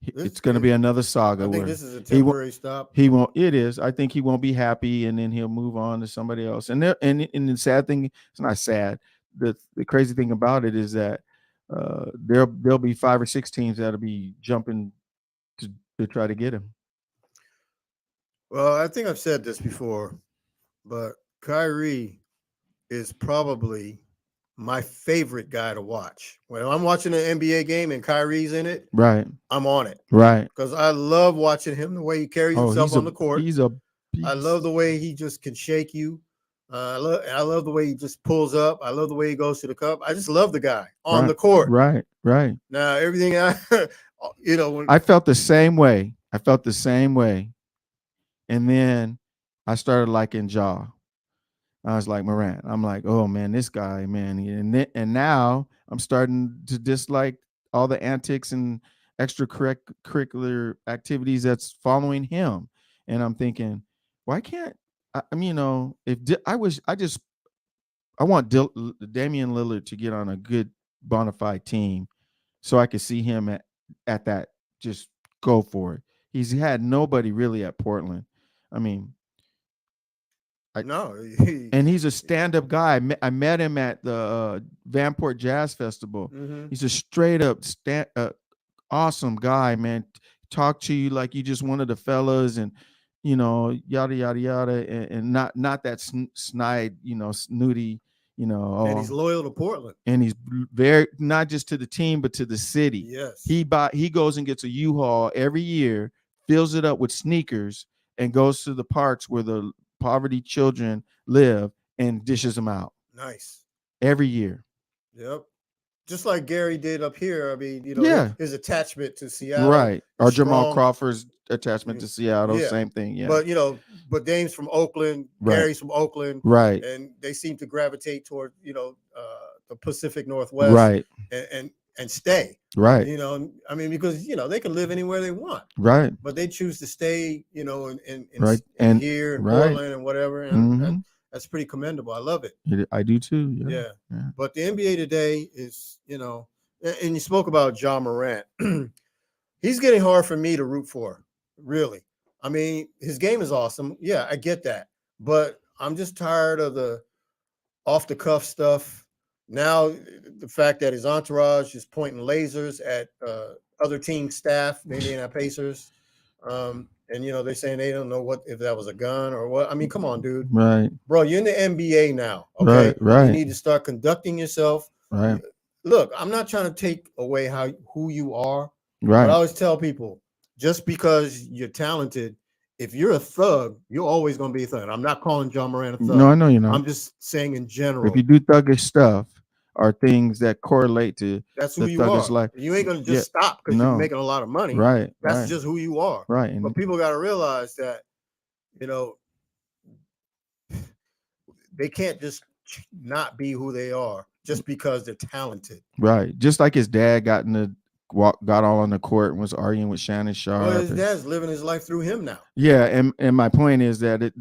it's going to be another saga. I think this is a temporary stop. He won't. It is. I think he won't be happy, and then he'll move on to somebody else. And the sad thing, it's not sad. The crazy thing about it is that there'll be 5 or 6 teams that'll be jumping to try to get him. Well, I think I've said this before, but Kyrie is probably my favorite guy to watch. When I'm watching an NBA game and Kyrie's in it, right, I'm on it, right, because I love watching him, the way he carries himself on the court. I love the way he just can shake you. I love the way he just pulls up. I love the way he goes to the cup. I just love the guy on the court. Right. Now everything when I felt the same way. And then I started liking Ja. I was like Morant. I'm like, oh man, this guy, man. And now I'm starting to dislike all the antics and extracurricular activities that's following him. And I'm thinking, why can't I want Damian Lillard to get on a good bona fide team so I could see him at that, just go for it. He's had nobody really at Portland. I mean, and he's a stand-up guy. I met him at the Vanport Jazz Festival. He's a straight-up awesome guy, man. Talk to you like you just one of the fellas, and yada yada yada, and not that snide, snooty, and he's loyal to Portland, and he's very, not just to the team but to the city. Yes, he goes and gets a U-Haul every year, fills it up with sneakers, and goes to the parks where the poverty children live and dishes them out. Nice. Every year. Yep. just like Gary did up here. I mean, his attachment to Seattle, right? Or Jamal strong. Crawford's attachment to Seattle, Yeah. same thing. Yeah, but Dame's from Oakland, Gary's from Oakland, right? And they seem to gravitate toward the Pacific Northwest, right? And stay, right? I mean, because they can live anywhere they want, right? But they choose to stay, in here in Portland and whatever, and that's pretty commendable. I love it. I do too. Yeah. But the NBA today is, and you spoke about Ja Morant. He's getting hard for me to root for, really. I mean, his game is awesome. Yeah, I get that. But I'm just tired of the off-the-cuff stuff. Now, the fact that his entourage is pointing lasers at other team staff, the Indiana Pacers. And, they're saying they don't know if that was a gun or what. I mean, come on, dude. Right. Bro, you're in the NBA now, okay? Right. You need to start conducting yourself. Right. Look, I'm not trying to take away who you are. Right. But I always tell people, just because you're talented, if you're a thug, you're always going to be a thug. I'm not calling Ja Morant a thug. No, I know you're not. I'm just saying in general. If you do thuggish stuff, are things that correlate to that's who the you thuggish are. life. You ain't going to just stop because you're making a lot of money. Right. That's just who you are. Right. But people got to realize that, they can't just not be who they are just because they're talented. Right. Just like his dad got all on the court and was arguing with Shannon Sharp. Well, his dad's living his life through him now. Yeah, and my point is that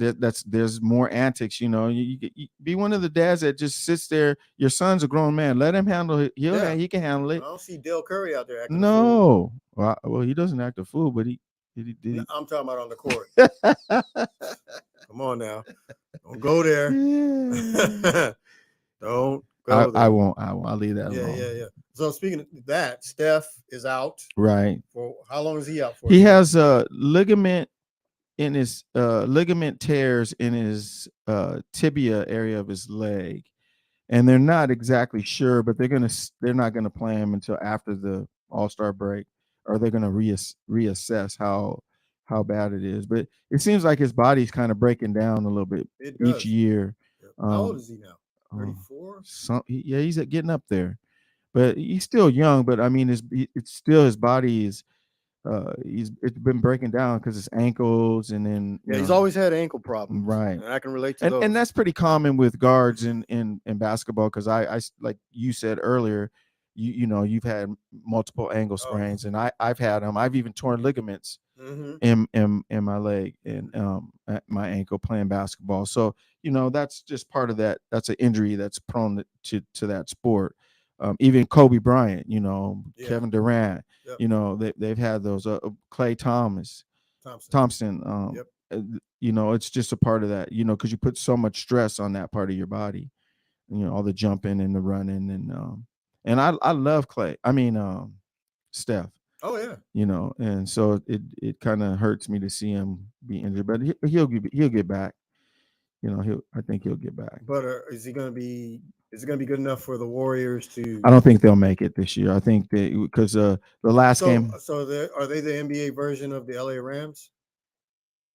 there's more antics. You be one of the dads that just sits there. Your son's a grown man. Let him handle it. He can handle it. I don't see Dale Curry out there acting no. A fool. Well, he doesn't act a fool, but he. I'm talking about on the court. Come on now, don't go there. Don't. I won't. I'll leave that alone. Yeah. So speaking of that, Steph is out. Right. For how long is he out for? He has a ligament in his ligament tears in his tibia area of his leg, and they're not exactly sure, but they're not gonna play him until after the All-Star break, or they're gonna reassess how bad it is. But it seems like his body's kind of breaking down a little bit each year. How old is he now? 34? He's getting up there, but he's still young. But I mean, it's still his body is it's been breaking down because his ankles, and then he's always had ankle problems, right? And I can relate to those. And that's pretty common with guards in basketball, because I like you said earlier, you've had multiple ankle sprains, and I've had them. I've even torn ligaments in my leg and at my ankle playing basketball. So that's just part of that. That's an injury that's prone to that sport. Even Kobe Bryant, Kevin Durant, they've had those. Klay Thompson. It's just a part of that. Because you put so much stress on that part of your body. All the jumping and the running and I love Klay. I mean, Steph. Oh yeah. And so it kind of hurts me to see him be injured, but he'll get back. I think he'll get back. But is it going to be good enough for the Warriors to? I don't think they'll make it this year. I think because the last game. So are they the NBA version of the LA Rams?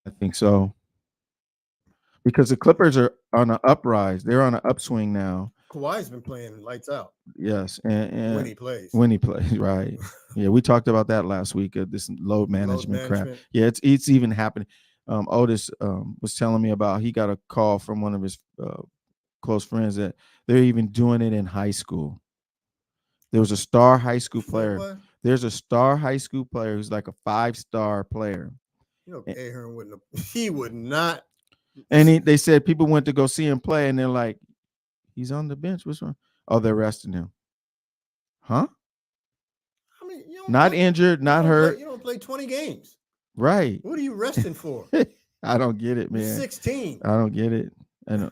I think so. Because the Clippers are on an uprise. They're on an upswing now. Kawhi's been playing lights out. Yes, and when he plays, right? Yeah, we talked about that last week. This load management crap. Yeah, it's even happening. Otis was telling me about, he got a call from one of his close friends that they're even doing it in high school. There was a star high school player. There's a star high school player who's like a 5-star player. Ahern wouldn't. He would not. And they said people went to go see him play, and they're like, he's on the bench. What's wrong? Oh, they're resting him. Huh? I mean, not injured, not hurt. You don't play 20 games. Right. What are you resting for? I don't get it, man. You're 16. I don't get it.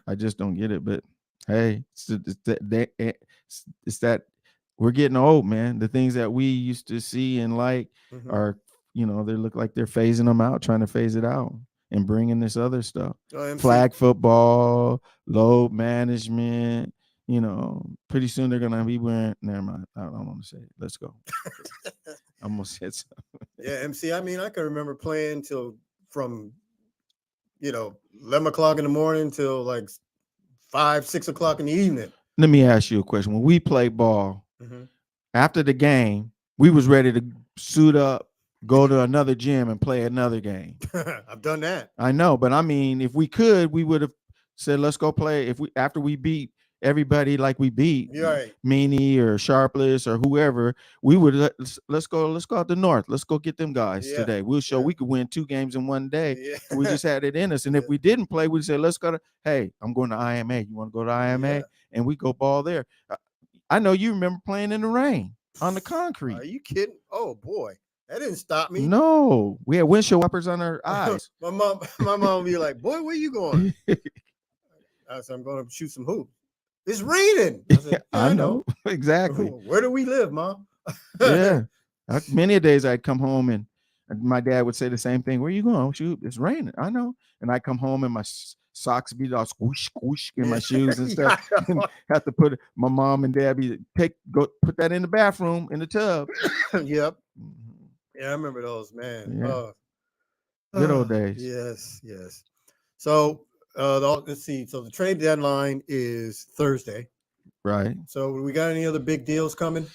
I just don't get it. But hey, it's that we're getting old, man. The things that we used to see and like are, they look like they're phasing them out, trying to phase it out. And bringing this other stuff, flag football, load management. Pretty soon they're gonna be wearing. Never mind. I don't want to say it. Let's go. I almost said something. Yeah, MC. I mean, I can remember playing from 11 o'clock in the morning till like 5, 6 o'clock in the evening. Let me ask you a question. When we play ball, After the game, we was ready to suit up, go to another gym and play another game. I've done that. I know, but I mean, if we could, we would have said, let's go play. After we beat everybody like we beat right. Meanie or Sharpless or whoever, we would let's go out the north. Let's go get them guys today. We'll show we could win 2 games in one day. Yeah. We just had it in us. And if we didn't play, we'd say, let's go to, hey, I'm going to IMA. You want to go to IMA? Yeah. And we go ball there. I know you remember playing in the rain on the concrete. Are you kidding? Oh boy, that didn't stop me. No, we had windshield wipers on our eyes. my mom would be like, boy, where you going? I said, I'm going to shoot some hoops. It's raining. I said, I know. Exactly. Where do we live, Mom? Yeah. Many a days I'd come home and my dad would say the same thing. Where you going? Shoot, it's raining. I know. And I come home and my socks be all squish, squish in my shoes and stuff. And have to put my mom and dad go put that in the bathroom in the tub. Yep. Yeah, I remember those, man. Yeah. Good old days. Yes. So let's see. So the trade deadline is Thursday. Right. So we got any other big deals coming?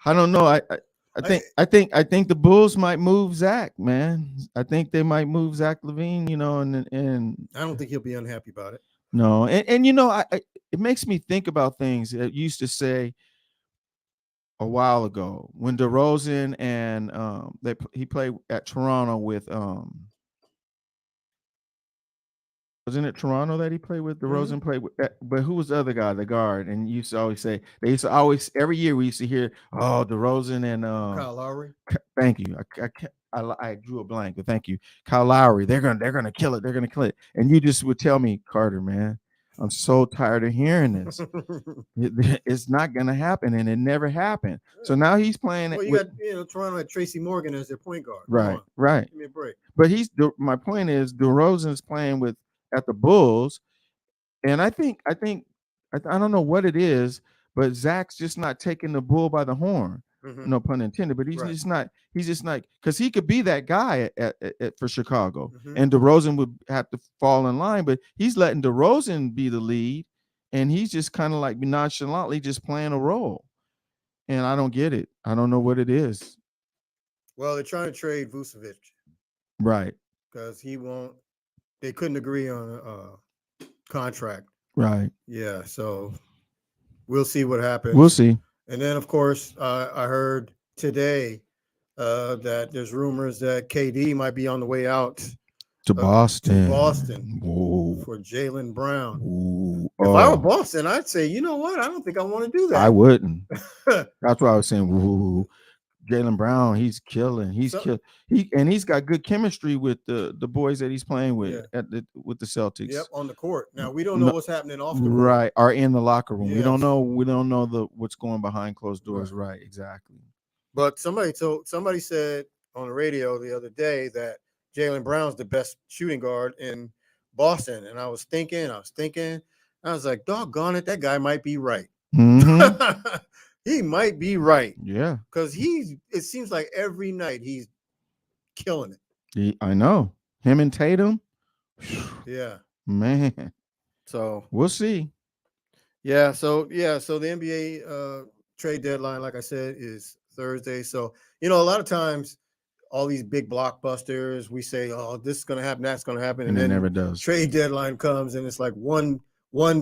I don't know. I think the Bulls might move Zach, man. I think they might move Zach LaVine, and I don't think he'll be unhappy about it. No, and it makes me think about things that I used to say a while ago when DeRozan and he played at Toronto with wasn't it Toronto that he played with? DeRozan played with, but who was the other guy, the guard? And you used to always say, every year we used to hear, oh, DeRozan and Kyle Lowry. Thank you. I drew a blank, but thank you. Kyle Lowry. They're gonna kill it. They're gonna kill it. And you just would tell me, Carter, man, I'm so tired of hearing this. It's not gonna happen, and it never happened. So now he's playing. Well, you got Toronto had Tracy Morgan as their point guard. Right. Give me a break. But my point is DeRozan's playing at the Bulls, and I don't know what it is, but Zach's just not taking the bull by the horn. No pun intended, but he's just not because he could be that guy for Chicago, and DeRozan would have to fall in line, but he's letting DeRozan be the lead, and he's just kind of like nonchalantly just playing a role, and I don't get it. I don't know what it is. Well, they're trying to trade Vucevic, right? Because they couldn't agree on a contract, right? Yeah, so we'll see what happens. We'll see. And then, of course, I heard today that there's rumors that KD might be on the way out to Boston. Whoa. For Jaylen Brown. If I were Boston, I'd say, you know what? I don't think I want to do that. I wouldn't. That's why I was saying, woo. Jaylen Brown, he's killing. He's got good chemistry with the boys that he's playing with with the Celtics. Yep, on the court. Now we don't know what's happening off the court. Right, or in the locker room. Yeah. We don't know what's going behind closed doors. Right, exactly. But somebody said on the radio the other day that Jaylen Brown's the best shooting guard in Boston, and I was thinking, I was like, doggone it, that guy might be right. Mm-hmm. He might be right. Yeah. Because it seems like every night he's killing it. I know. Him and Tatum. Yeah. Man. So we'll see. Yeah. So the NBA trade deadline, like I said, is Thursday. So, a lot of times all these big blockbusters, we say, oh, this is going to happen, that's going to happen. And then it never does. Trade deadline comes and it's like one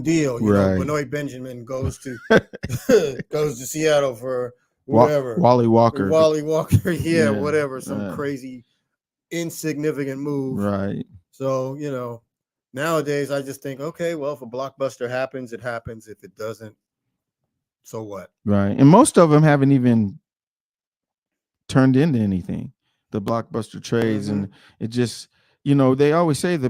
deal. Benoit Benjamin goes to Seattle for whatever. Wally Walker. Yeah, whatever. Some crazy insignificant move. Right. So, nowadays I just think, okay, well, if a blockbuster happens, it happens. If it doesn't, so what? Right. And most of them haven't even turned into anything. The blockbuster trades, and it just they always say the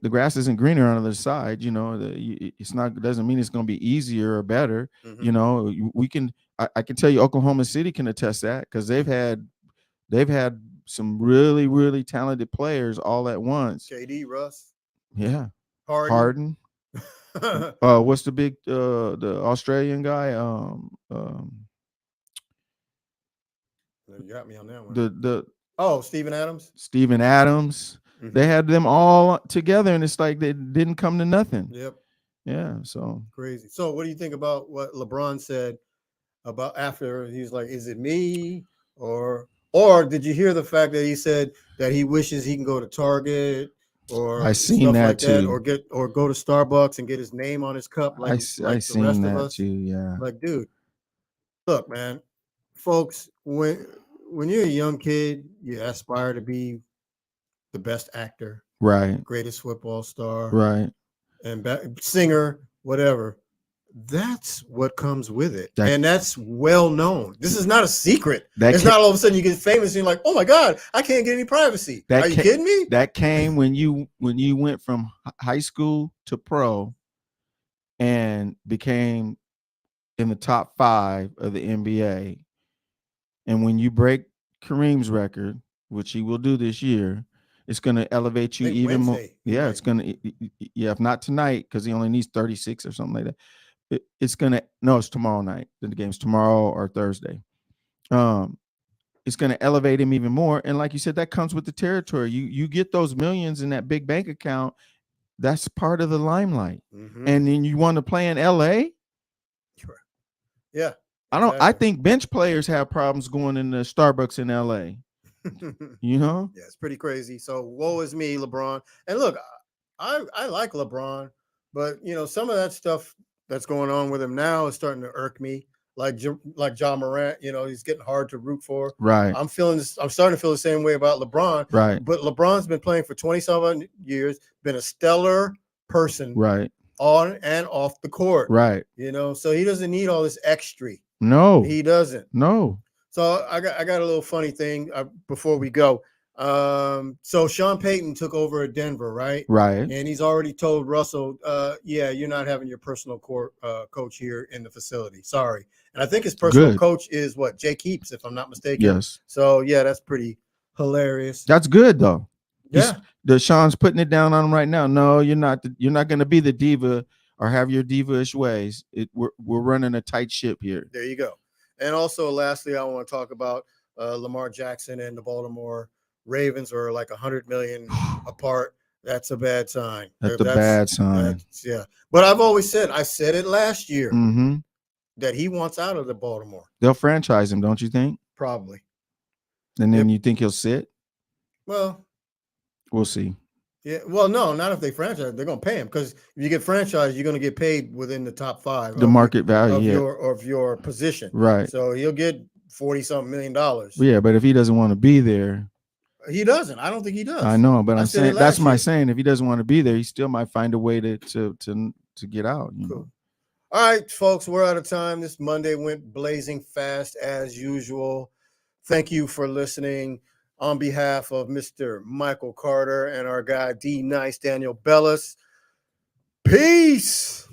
grass isn't greener on the other side. It's not. Doesn't mean it's going to be easier or better. We can. I can tell you, Oklahoma City can attest that because they've had some really, really talented players all at once. KD, Russ. Yeah. Harden. What's the big the Australian guy? You got me on that one. Steven Adams. Steven Adams. Mm-hmm. They had them all together, and it's like they didn't come to nothing. Yep. Yeah. So crazy. So, what do you think about what LeBron said about after he's like, is it me? Or did you hear the fact that he said that he wishes he can go to Target or I seen stuff that like that, too. or go to Starbucks and get his name on his cup like I the rest seen of that us? too. Yeah. Like, dude, look, man, folks, when you're a young kid, you aspire to be the best actor, Right. greatest football star, Right. and singer, whatever. That's what comes with it. That- and that's well known. This is not a secret. That It's ca- not all of a sudden you get famous and you're like, oh my God, I can't get any privacy. Are you kidding me? That came when you went from high school to pro and became in the top 5 of the NBA. And when you break Kareem's record, which he will do this year, it's going to elevate you even more. Yeah, it's going to, if not tonight, because he only needs 36 or something like that. It's tomorrow night. The game's tomorrow or Thursday. It's going to elevate him even more. And like you said, that comes with the territory. You get those millions in that big bank account. That's part of the limelight. Mm-hmm. And then you want to play in LA? Sure. Yeah. I think bench players have problems going into Starbucks in LA. You know? Yeah, it's pretty crazy. So woe is me, LeBron. And look, I like LeBron, but some of that stuff that's going on with him now is starting to irk me. Like John Morant, he's getting hard to root for. Right. I'm starting to feel the same way about LeBron. Right. But LeBron's been playing for 27 years, been a stellar person. Right. On and off the court. Right. So he doesn't need all this extra. No. He doesn't. No. So I got a little funny thing before we go. So Sean Payton took over at Denver, right? Right. And he's already told Russell, yeah, you're not having your personal coach here in the facility. Sorry. And I think his personal coach is Jake Heaps, if I'm not mistaken. Yes. So yeah, that's pretty hilarious. That's good though. Yeah. Sean's putting it down on him right now. No, you're not going to be the diva or have your diva-ish ways. We're running a tight ship here. There you go. And also, lastly, I want to talk about Lamar Jackson and the Baltimore Ravens are like $100 million apart. That's a bad sign. That's a bad sign. Yeah. But I've always said, I said it last year, mm-hmm. that he wants out of the Baltimore. They'll franchise him, don't you think? Probably. And then you think he'll sit? Well, we'll see. Yeah. Well, no, not if they franchise. They're going to pay him because if you get franchised, you're going to get paid within the top 5. The market value of your position. Right. So he'll get $40-something million. Yeah, but if he doesn't want to be there. He doesn't. I don't think he does. I know, but I'm saying that's my saying. If he doesn't want to be there, he still might find a way to get out. You know? All right, folks, we're out of time. This Monday went blazing fast as usual. Thank you for listening. On behalf of Mr. Michael Carter and our guy D Nice Daniel Bellis, peace.